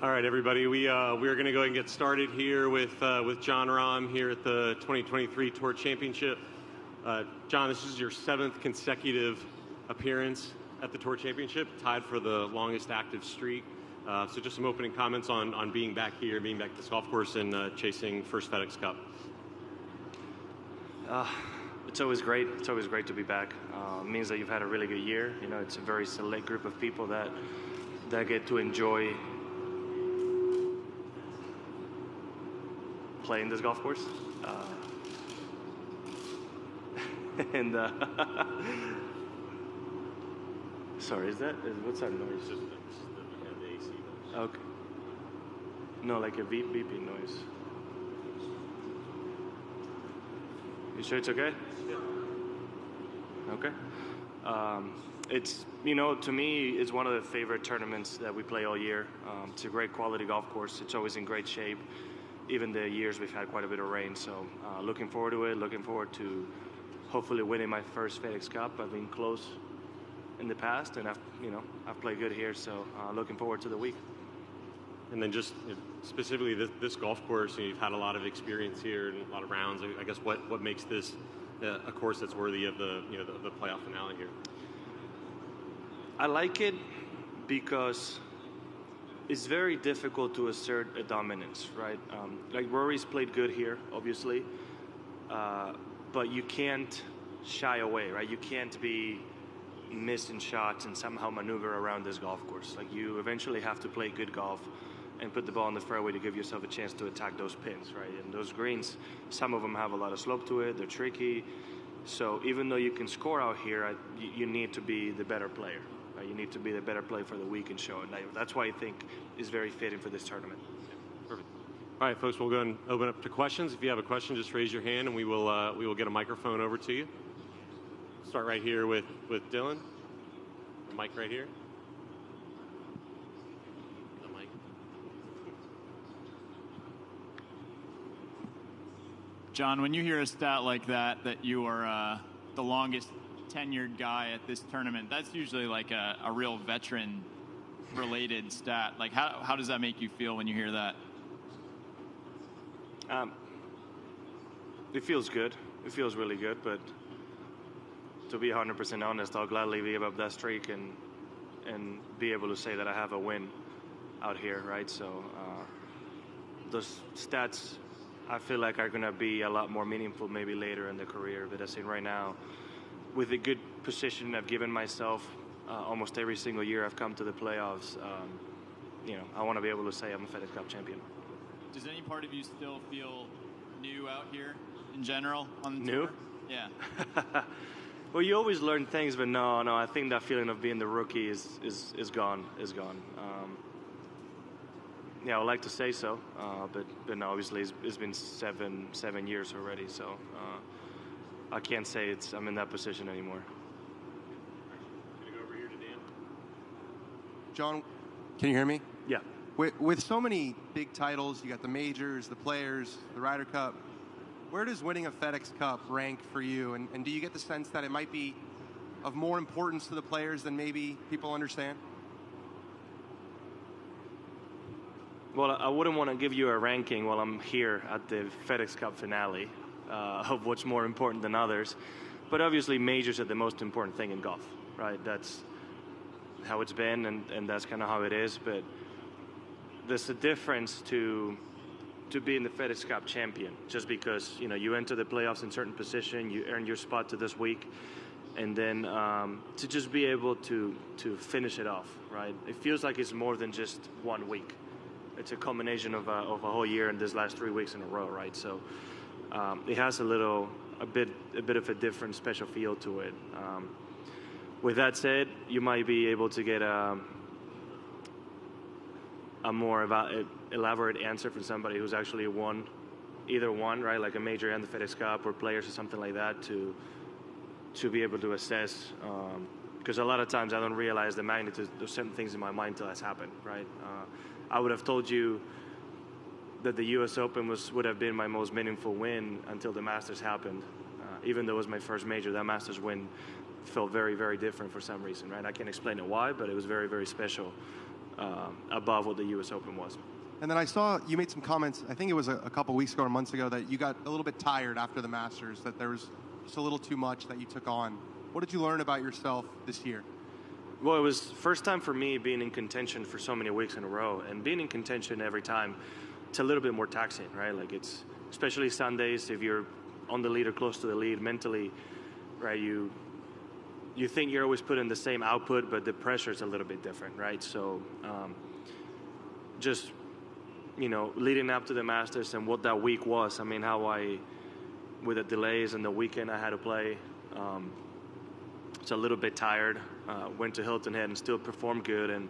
All right, everybody. We are going to go ahead and get started here with Jon Rahm here at the 2023 Tour Championship. Jon, this is your 7th consecutive appearance at the Tour Championship, tied for the longest active streak. So just some opening comments on being back here, being back at this golf course, and chasing first FedEx Cup. It's always great. It's always great to be back. It means that you've had a really good year. You know, it's a very select group of people that get to enjoy playing this golf course. Sorry, what's that noise? This is the AC noise. Okay. No, like a beeping noise. You sure it's okay? Yeah. Okay. It's, you know, to me, it's one of the favorite tournaments that we play all year. It's a great quality golf course. It's always in great shape. Even the years we've had quite a bit of rain, so looking forward to it. Looking forward to hopefully winning my first FedEx Cup. I've been close in the past, and I've played good here. So looking forward to the week. And then just specifically this golf course, you've had a lot of experience here and a lot of rounds. I guess what makes this a course that's worthy of the playoff finale here? I like it because it's very difficult to assert a dominance, right? Like Rory's played good here, obviously, but you can't shy away, right? You can't be missing shots and somehow maneuver around this golf course. Like you eventually have to play good golf and put the ball in the fairway to give yourself a chance to attack those pins, right? And those greens, some of them have a lot of slope to it. They're tricky. So even though you can score out here, you need to be the better player. You need to be the better player for the week and show it. That's why I think is very fitting for this tournament. Perfect. All right, folks, we'll go and open up to questions. If you have a question, just raise your hand, and we will get a microphone over to you. Start right here with Dylan. The mic right here. The mic. Jon, when you hear a stat like that you are the longest tenured guy at this tournament, that's usually like a real veteran related stat. Like how does that make you feel when you hear that? It feels good. It feels really good, but to be 100% honest, I'll gladly give up that streak and be able to say that I have a win out here, right? So those stats I feel like are going to be a lot more meaningful maybe later in the career, but as in right now, with the good position I've given myself almost every single year I've come to the playoffs, I want to be able to say I'm a FedEx Cup champion. Does any part of you still feel new out here in general on the new tour? Yeah. Well, you always learn things, but no, I think that feeling of being the rookie is gone. Yeah, I would like to say so, but no, obviously it's been seven years already, so I can't say I'm in that position anymore. Gonna go over here to Dan. Jon, can you hear me? Yeah. With so many big titles, you got the majors, the Players, the Ryder Cup. Where does winning a FedEx Cup rank for you? And do you get the sense that it might be of more importance to the Players than maybe people understand? Well, I wouldn't want to give you a ranking while I'm here at the FedEx Cup finale of what's more important than others. But obviously, majors are the most important thing in golf, right? That's how it's been, and that's kind of how it is. But there's a difference to being the FedEx Cup champion, just because you enter the playoffs in certain position, you earn your spot to this week, and then to just be able to finish it off, right? It feels like it's more than just 1 week. It's a combination of a whole year and this last 3 weeks in a row, right? So it has a bit of a different special feel to it. With that said, you might be able to get a more elaborate answer from somebody who's actually won either one, right? Like a major and the FedEx Cup or Players or something like that to be able to assess. Because a lot of times I don't realize the magnitude of certain things in my mind until it's happened, right? I would have told you that the U.S. Open would have been my most meaningful win until the Masters happened. Even though it was my first major, that Masters win felt very, very different for some reason, right? I can't explain it why, but it was very, very special. above what the U.S. Open was. And then I saw you made some comments, I think it was a couple weeks ago or months ago, that you got a little bit tired after the Masters, that there was just a little too much that you took on. What did you learn about yourself this year? Well, it was first time for me being in contention for so many weeks in a row, and being in contention every time, it's a little bit more taxing, right? Like it's, especially Sundays, if you're on the lead or close to the lead mentally, right? You think you're always putting the same output, but the pressure is a little bit different, right? So just, leading up to the Masters and what that week was, I mean, with the delays and the weekend I had to play, it's a little bit tired. Went to Hilton Head and still performed good, and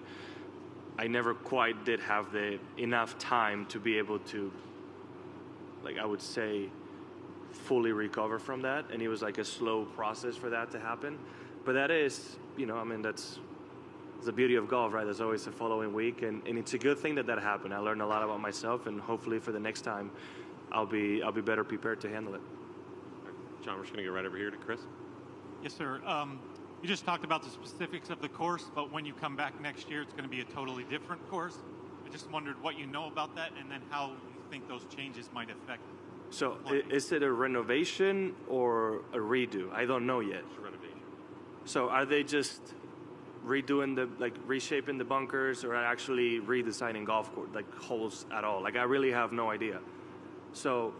I never quite did have the enough time to be able to, like I would say, fully recover from that. And it was like a slow process for that to happen. But that is, that's the beauty of golf, right? There's always the following week, and it's a good thing that happened. I learned a lot about myself, and hopefully for the next time, I'll be better prepared to handle it. John, we're just going to go right over here to Chris. Yes, sir. You just talked about the specifics of the course, but when you come back next year, it's going to be a totally different course. I just wondered what you know about that, and then how you think those changes might affect. So, is it a renovation or a redo? I don't know yet. It's a renovation. So, are they just redoing reshaping the bunkers, or actually redesigning golf course, like holes at all? Like, I really have no idea. So,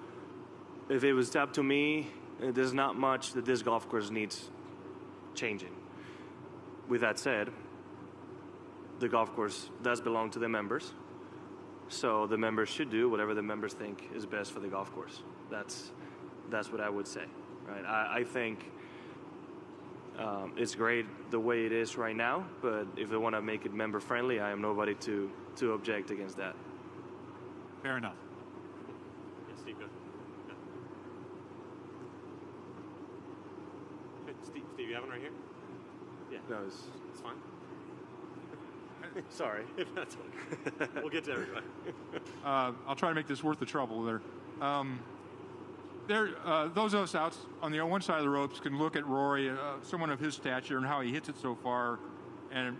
if it was up to me, there's not much that this golf course needs changing. With that said, the golf course does belong to the members, so the members should do whatever the members think is best for the golf course. That's what I would say, right? I think it's great the way it is right now, but if they want to make it member friendly, I am nobody to object against that. Fair enough. Yes, Steve, go. Steve, you have one right here? Yeah. No, It's fine. sorry. That's okay. We'll get to everybody. I'll try to make this worth the trouble there. Those of us out on the one side of the ropes can look at Rory, someone of his stature, and how he hits it so far, and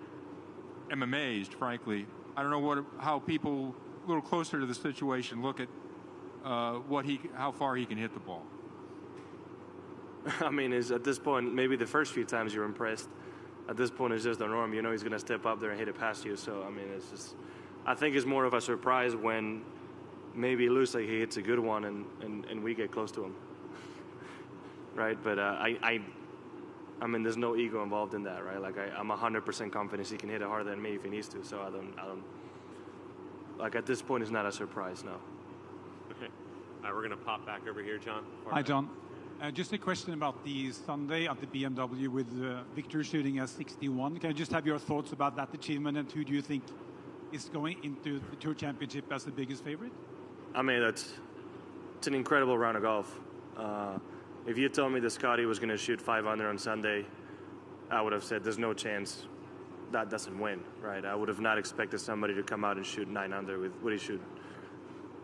am amazed, frankly. I don't know how people a little closer to the situation look at how far he can hit the ball. I mean, at this point, maybe the first few times you're impressed. At this point, it's just the norm. He's going to step up there and hit it past you. So, I mean, I think it's more of a surprise when maybe it looks like he hits a good one and we get close to him. Right? But I mean, there's no ego involved in that, right? Like, I'm 100% confident he can hit it harder than me if he needs to. So I don't like, at this point, it's not a surprise, no. Okay. All right, we're going to pop back over here, John. Hi, John. Just a question about the Sunday at the BMW with Victor shooting at 61. Can I just have your thoughts about that achievement, and who do you think is going into the Tour Championship as the biggest favorite? I mean, it's an incredible round of golf. If you told me that Scotty was going to shoot 5 under on Sunday, I would have said there's no chance that doesn't win, right? I would have not expected somebody to come out and shoot 9 under with, what did he shoot?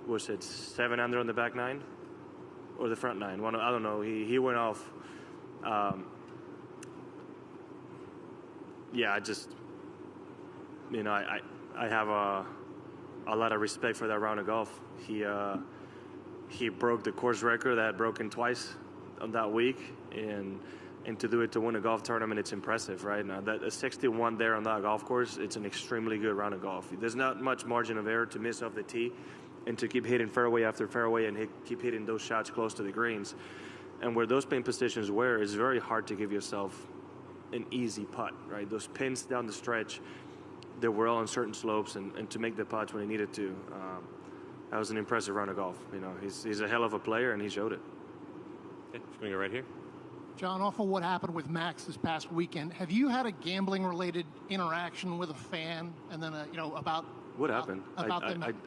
Was it 7 under on the back 9? Or the front 9? I don't know. He went off. Yeah, I just, I have a lot of respect for that round of golf. He broke the course record that had broken twice on that week, and to do it to win a golf tournament, it's impressive, right? Now, that a 61 there on that golf course, it's an extremely good round of golf. There's not much margin of error to miss off the tee, and to keep hitting fairway after fairway and keep hitting those shots close to the greens. And where those pin positions were, it's very hard to give yourself an easy putt, right? Those pins down the stretch, they were all on certain slopes, and to make the putts when he needed to, that was an impressive round of golf. He's a hell of a player, and he showed it. Okay, just going to go right here. John, off of what happened with Max this past weekend, have you had a gambling-related interaction with a fan, and then about what happened? I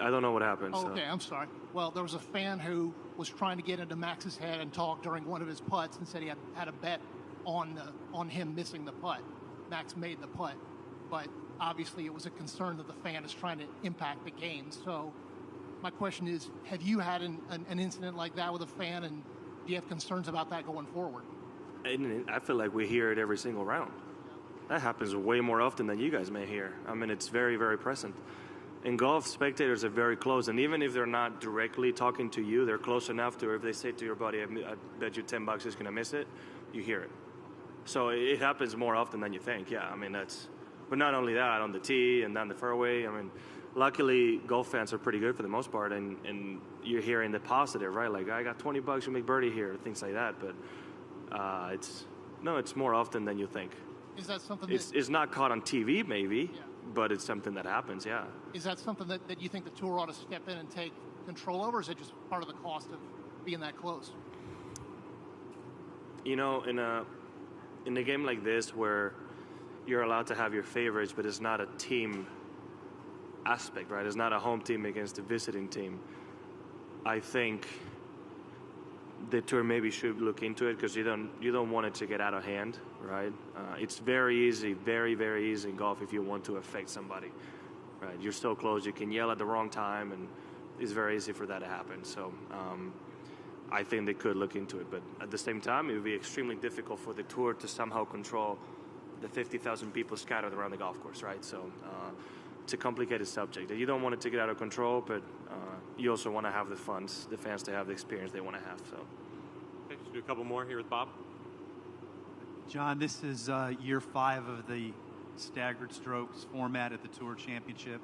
don't know what happened. Oh, okay, I'm sorry. Well, there was a fan who was trying to get into Max's head and talk during one of his putts, and said he had a bet on him missing the putt. Max made the putt, but obviously it was a concern that the fan is trying to impact the game. So my question is, have you had an incident like that with a fan, and do you have concerns about that going forward? I feel like we hear it every single round. That happens way more often than you guys may hear. I mean, it's very, very present. In golf, spectators are very close, and even if they're not directly talking to you, they're close enough to, if they say to your buddy, I bet you $10 is going to miss it, you hear it. So it happens more often than you think, yeah. I mean, but not only that, on the tee and down the fairway, I mean, luckily, golf fans are pretty good for the most part, and you're hearing the positive, right? Like, I got $20, you make birdie here, things like that, but it's more often than you think. Is that something it's not caught on TV, maybe, yeah, but it's something that happens, yeah. Is that something that you think the tour ought to step in and take control over, or is it just part of the cost of being that close? You know, in a game like this where you're allowed to have your favorites, but it's not a team aspect, right? It's not a home team against a visiting team. I think the tour maybe should look into it, because you don't want it to get out of hand, right? It's very easy, very, very easy in golf if you want to affect somebody, right? You're so close, you can yell at the wrong time, and it's very easy for that to happen. So I think they could look into it, but at the same time, it would be extremely difficult for the tour to somehow control the 50,000 people scattered around the golf course, right? So it's a complicated subject. You don't want it to get out of control, but you also want to have the fans to have the experience they want to have. So, okay, just do a couple more here with Bob. Jon, this is year 5 of the staggered strokes format at the Tour Championship.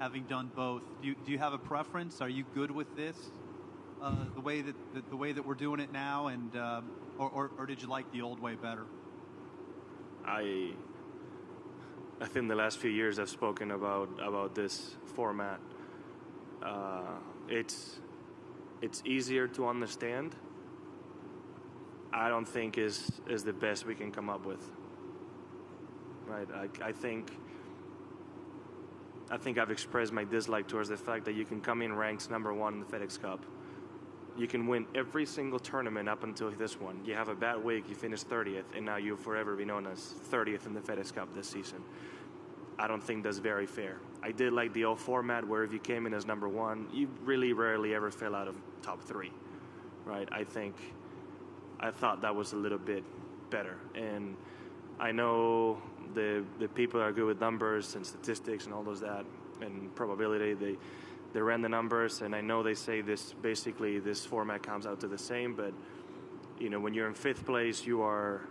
Having done both, do you have a preference? Are you good with this, the way that we're doing it now, and or did you like the old way better? I think the last few years I've spoken about this format. It's easier to understand. I don't think is the best we can come up with. Right? I think I've expressed my dislike towards the fact that you can come in ranked number 1 in the FedEx Cup. You can win every single tournament up until this one. You have a bad week, you finish 30th, and now you'll forever be known as 30th in the FedEx Cup this season. I don't think that's very fair. I did like the old format where if you came in as number 1, you really rarely ever fell out of top 3, right? I thought that was a little bit better. And I know the people are good with numbers and statistics and all those that and probability. They ran the numbers, and I know they say this format comes out to the same, but when you're in 5th place, you are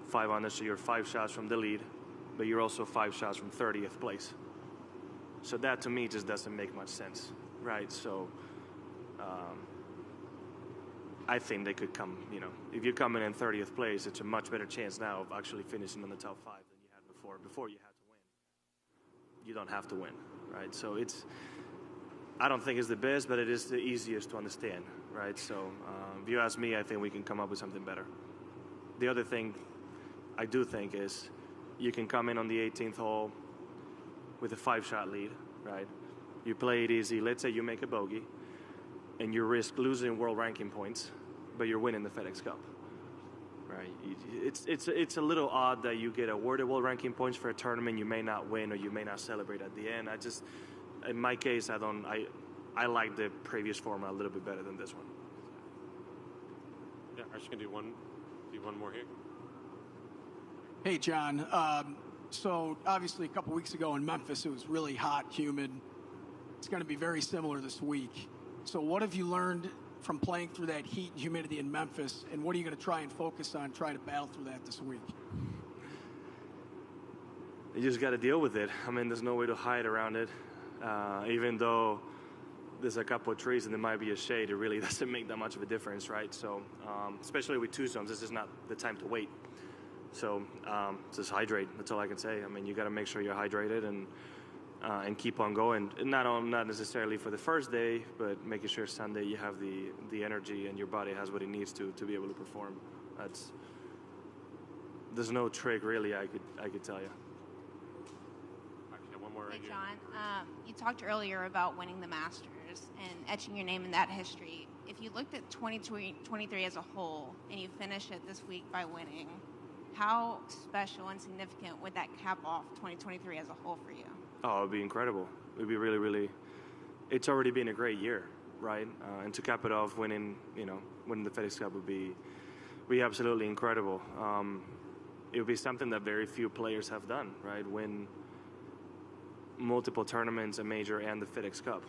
5 under, so you're 5 shots from the lead, but you're also 5 shots from 30th place. So that to me just doesn't make much sense, right? So I think they could come, if you come in 30th place, it's a much better chance now of actually finishing in the top 5 than you had before. Before you had to win. You don't have to win, right? So I don't think it's the best, but it is the easiest to understand, right? So if you ask me, I think we can come up with something better. The other thing I do think is you can come in on the 18th hole with a 5-shot lead, right? You play it easy. Let's say you make a bogey, and you risk losing world ranking points, but you're winning the FedEx Cup, right? It's a little odd that you get awarded world ranking points for a tournament you may not win or you may not celebrate at the end. In my case, I like the previous format a little bit better than this one. Yeah, I'm just gonna do one more here. Hey, Jon. So obviously a couple weeks ago in Memphis, it was really hot, humid. It's going to be very similar this week. So what have you learned from playing through that heat and humidity in Memphis, and what are you going to try and focus on, try to battle through that this week? You just got to deal with it. I mean, there's no way to hide around it. Even though there's a couple of trees and there might be a shade, it really doesn't make that much of a difference, right? So especially with 2 zones, this is not the time to wait. So just hydrate. That's all I can say. I mean, you got to make sure you're hydrated and keep on going. Not necessarily for the first day, but making sure Sunday you have the energy and your body has what it needs to be able to perform. There's no trick really I could tell you. Actually, one more right Hey, here. Jon, you talked earlier about winning the Masters and etching your name in that history. If you looked at 2023 as a whole and you finish it this week by winning, how special and significant would that cap off 2023 as a whole for you? Oh, it would be incredible. It would be really, really. It's already been a great year, right? And to cap it off, winning the FedEx Cup would be absolutely incredible. it would be something that very few players have done, right? Win multiple tournaments, a major, and the FedEx Cup.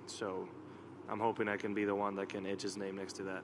So I'm hoping I can be the one that can etch his name next to that.